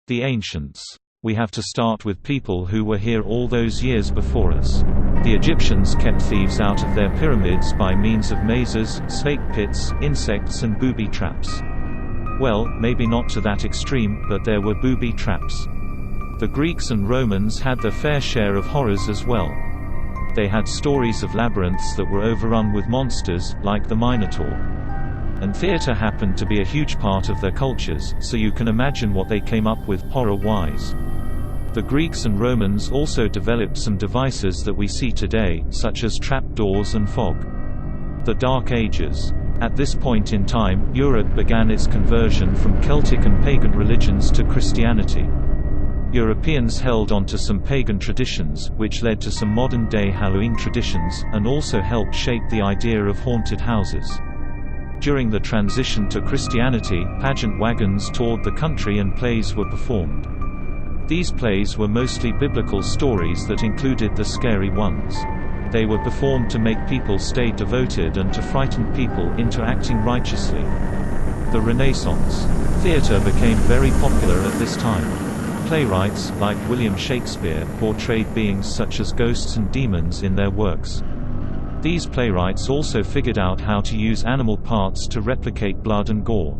The ancients. We have to start with people who were here all those years before us. The Egyptians kept thieves out of their pyramids by means of mazes, snake pits, insects and booby traps. Well, maybe not to that extreme, but there were booby traps. The Greeks and Romans had their fair share of horrors as well. They had stories of labyrinths that were overrun with monsters, like the Minotaur. And theatre happened to be a huge part of their cultures, so you can imagine what they came up with, horror-wise. The Greeks and Romans also developed some devices that we see today, such as trapdoors and fog. The Dark Ages. At this point in time, Europe began its conversion from Celtic and pagan religions to Christianity. Europeans held on to some pagan traditions, which led to some modern-day Halloween traditions, and also helped shape the idea of haunted houses. During the transition to Christianity, pageant wagons toured the country and plays were performed. These plays were mostly biblical stories that included the scary ones. They were performed to make people stay devoted and to frighten people into acting righteously. The Renaissance. Theatre became very popular at this time. Playwrights, like William Shakespeare, portrayed beings such as ghosts and demons in their works. These playwrights also figured out how to use animal parts to replicate blood and gore.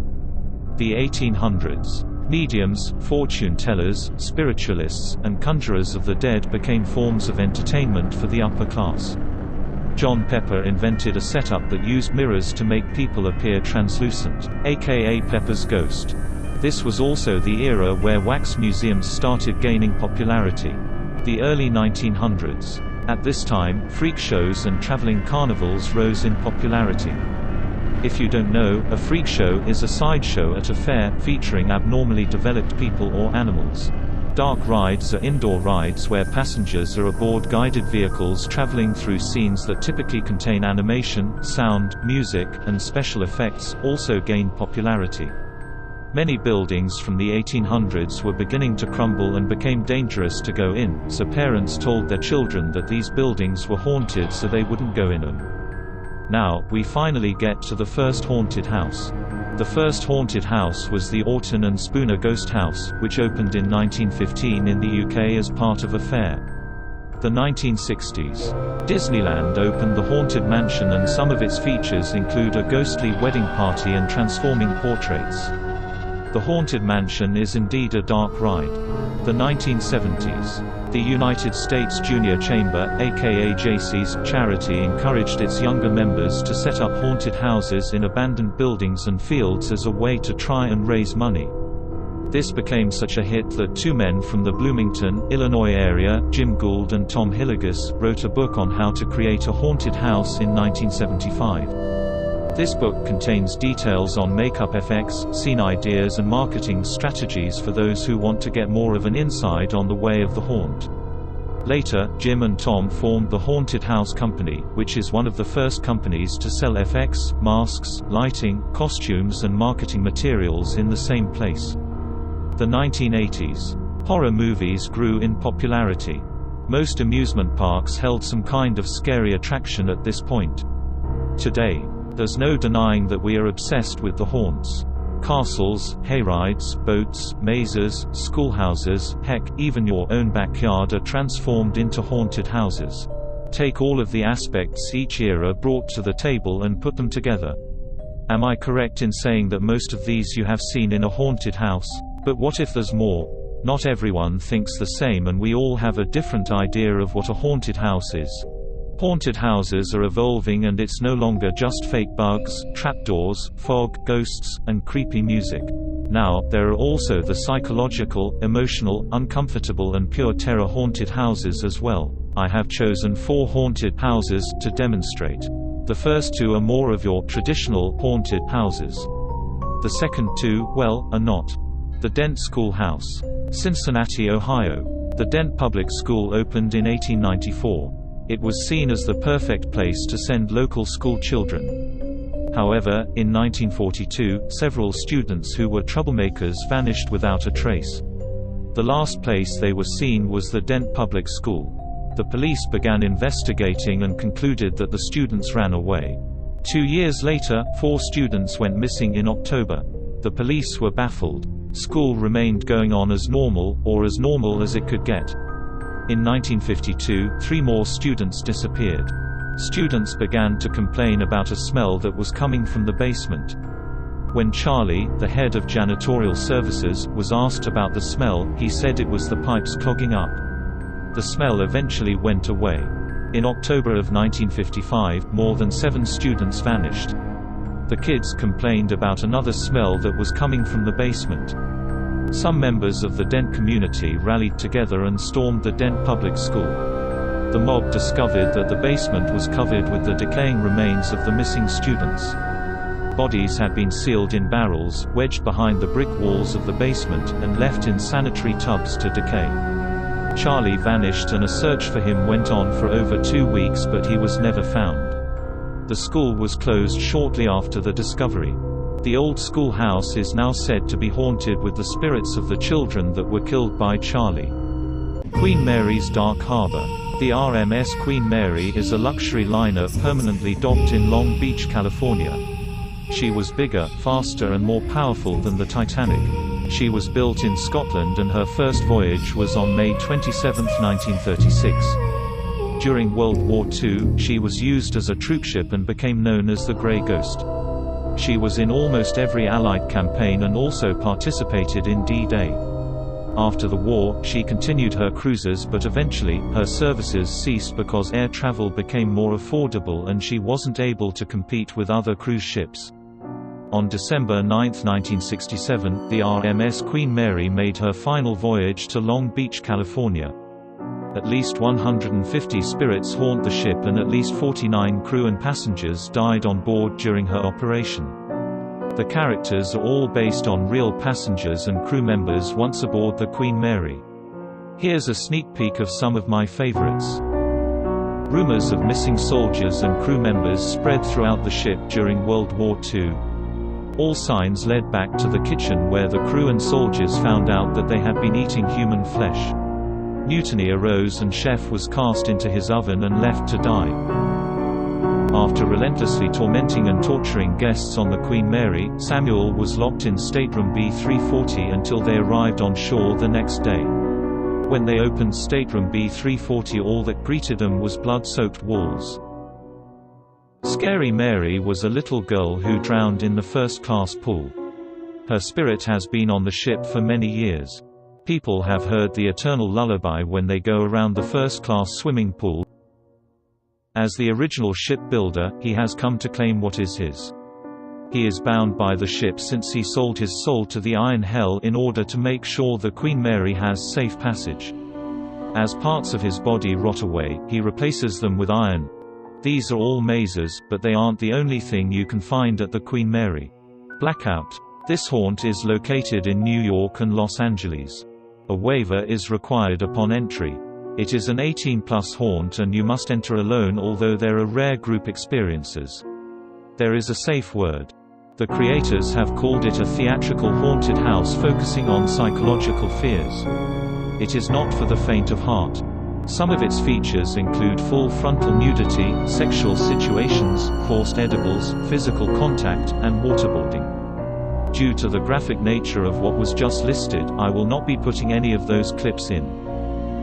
The 1800s. Mediums, fortune-tellers, spiritualists, and conjurers of the dead became forms of entertainment for the upper class. John Pepper invented a setup that used mirrors to make people appear translucent, aka Pepper's Ghost. This was also the era where wax museums started gaining popularity. The early 1900s. At this time, freak shows and traveling carnivals rose in popularity. If you don't know, a freak show is a sideshow at a fair, featuring abnormally developed people or animals. Dark rides are indoor rides where passengers are aboard guided vehicles traveling through scenes that typically contain animation, sound, music, and special effects, also gained popularity. Many buildings from the 1800s were beginning to crumble and became dangerous to go in, so parents told their children that these buildings were haunted so they wouldn't go in them. Now, we finally get to the first haunted house. The first haunted house was the Orton and Spooner Ghost House, which opened in 1915 in the UK as part of a fair. The 1960s. Disneyland opened the Haunted Mansion, and some of its features include a ghostly wedding party and transforming portraits. The Haunted Mansion is indeed a dark ride. The 1970s. The United States Junior Chamber, aka JC's, charity encouraged its younger members to set up haunted houses in abandoned buildings and fields as a way to try and raise money. This became such a hit that two men from the Bloomington, Illinois area, Jim Gould and Tom Hilligus, wrote a book on how to create a haunted house in 1975. This book contains details on makeup effects, scene ideas and marketing strategies for those who want to get more of an insight on the way of the haunt. Later, Jim and Tom formed the Haunted House Company, which is one of the first companies to sell effects, masks, lighting, costumes and marketing materials in the same place. The 1980s. Horror movies grew in popularity. Most amusement parks held some kind of scary attraction at this point. Today, there's no denying that we are obsessed with the haunts. Castles, hayrides, boats, mazes, schoolhouses, heck, even your own backyard are transformed into haunted houses. Take all of the aspects each era brought to the table and put them together. Am I correct in saying that most of these you have seen in a haunted house? But what if there's more? Not everyone thinks the same, and we all have a different idea of what a haunted house is. Haunted houses are evolving, and it's no longer just fake bugs, trapdoors, fog, ghosts, and creepy music. Now, there are also the psychological, emotional, uncomfortable and pure terror haunted houses as well. I have chosen 4 haunted houses to demonstrate. The first 2 are more of your traditional haunted houses. The second 2, well, are not. The Dent Schoolhouse. Cincinnati, Ohio. The Dent Public School opened in 1894. It was seen as the perfect place to send local school children. However, in 1942, several students who were troublemakers vanished without a trace. The last place they were seen was the Dent Public School. The police began investigating and concluded that the students ran away. 2 years later, 4 students went missing in October. The police were baffled. School remained going on as normal, or as normal as it could get. In 1952, 3 more students disappeared. Students began to complain about a smell that was coming from the basement. When Charlie, the head of janitorial services, was asked about the smell, he said it was the pipes clogging up. The smell eventually went away. In October of 1955, more than 7 students vanished. The kids complained about another smell that was coming from the basement. Some members of the Dent community rallied together and stormed the Dent public school. The mob discovered that the basement was covered with the decaying remains of the missing students. Bodies had been sealed in barrels, wedged behind the brick walls of the basement, and left in sanitary tubs to decay. Charlie vanished and a search for him went on for over 2 weeks, but he was never found. The school was closed shortly after the discovery. The old schoolhouse is now said to be haunted with the spirits of the children that were killed by Charlie. Queen Mary's Dark Harbor. The RMS Queen Mary is a luxury liner permanently docked in Long Beach, California. She was bigger, faster and more powerful than the Titanic. She was built in Scotland and her first voyage was on May 27, 1936. During World War II, she was used as a troopship and became known as the Grey Ghost. She was in almost every Allied campaign and also participated in D-Day. After the war, she continued her cruises, but eventually, her services ceased because air travel became more affordable and she wasn't able to compete with other cruise ships. On December 9, 1967, the RMS Queen Mary made her final voyage to Long Beach, California. At least 150 spirits haunt the ship and at least 49 crew and passengers died on board during her operation. The characters are all based on real passengers and crew members once aboard the Queen Mary. Here's a sneak peek of some of my favorites. Rumors of missing soldiers and crew members spread throughout the ship during World War II. All signs led back to the kitchen where the crew and soldiers found out that they had been eating human flesh. Mutiny arose and Chef was cast into his oven and left to die. After relentlessly tormenting and torturing guests on the Queen Mary, Samuel was locked in stateroom B340 until they arrived on shore the next day. When they opened stateroom B340, all that greeted them was blood-soaked walls. Scary Mary was a little girl who drowned in the first-class pool. Her spirit has been on the ship for many years. People have heard the eternal lullaby when they go around the first-class swimming pool. As the original shipbuilder, he has come to claim what is his. He is bound by the ship since he sold his soul to the Iron Hell in order to make sure the Queen Mary has safe passage. As parts of his body rot away, he replaces them with iron. These are all mazes, but they aren't the only thing you can find at the Queen Mary. Blackout. This haunt is located in New York and Los Angeles. A waiver is required upon entry. It is an 18+ haunt and you must enter alone, although there are rare group experiences. There is a safe word. The creators have called it a theatrical haunted house focusing on psychological fears. It is not for the faint of heart. Some of its features include full frontal nudity, sexual situations, forced edibles, physical contact, and waterboarding. Due to the graphic nature of what was just listed, I will not be putting any of those clips in.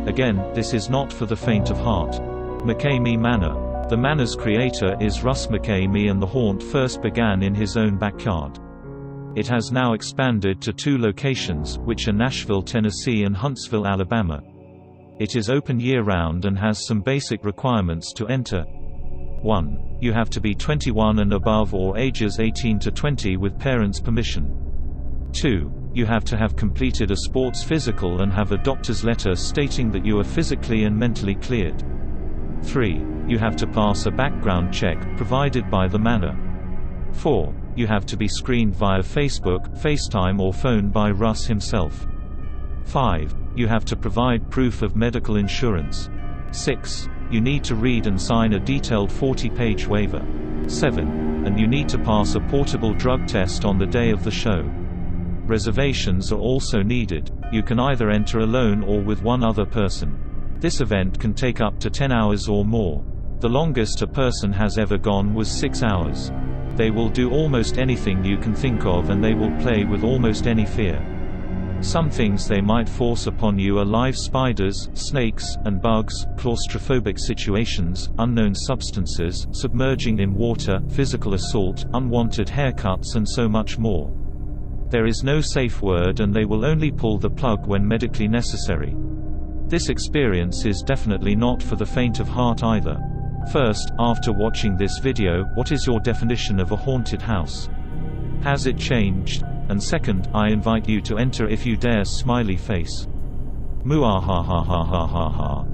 Again, this is not for the faint of heart. McKameyManor. The manor's creator is Russ McKamey and the haunt first began in his own backyard. It has now expanded to 2 locations, which are Nashville, Tennessee and Huntsville, Alabama. It is open year-round and has some basic requirements to enter. 1. You have to be 21 and above or ages 18 to 20 with parents' permission. 2. You have to have completed a sports physical and have a doctor's letter stating that you are physically and mentally cleared. 3. You have to pass a background check, provided by the manor. 4. You have to be screened via Facebook, FaceTime or phone by Russ himself. 5. You have to provide proof of medical insurance. 6. You need to read and sign a detailed 40-page waiver. 7. And you need to pass a portable drug test on the day of the show. Reservations are also needed. You can either enter alone or with one other person. This event can take up to 10 hours or more. The longest a person has ever gone was 6 hours. They will do almost anything you can think of and they will play with almost any fear. Some things they might force upon you are live spiders, snakes, and bugs, claustrophobic situations, unknown substances, submerging in water, physical assault, unwanted haircuts and so much more. There is no safe word and they will only pull the plug when medically necessary. This experience is definitely not for the faint of heart either. First, after watching this video, what is your definition of a haunted house? Has it changed? And second, I invite you to enter if you dare, smiley face. Muahahahahaha.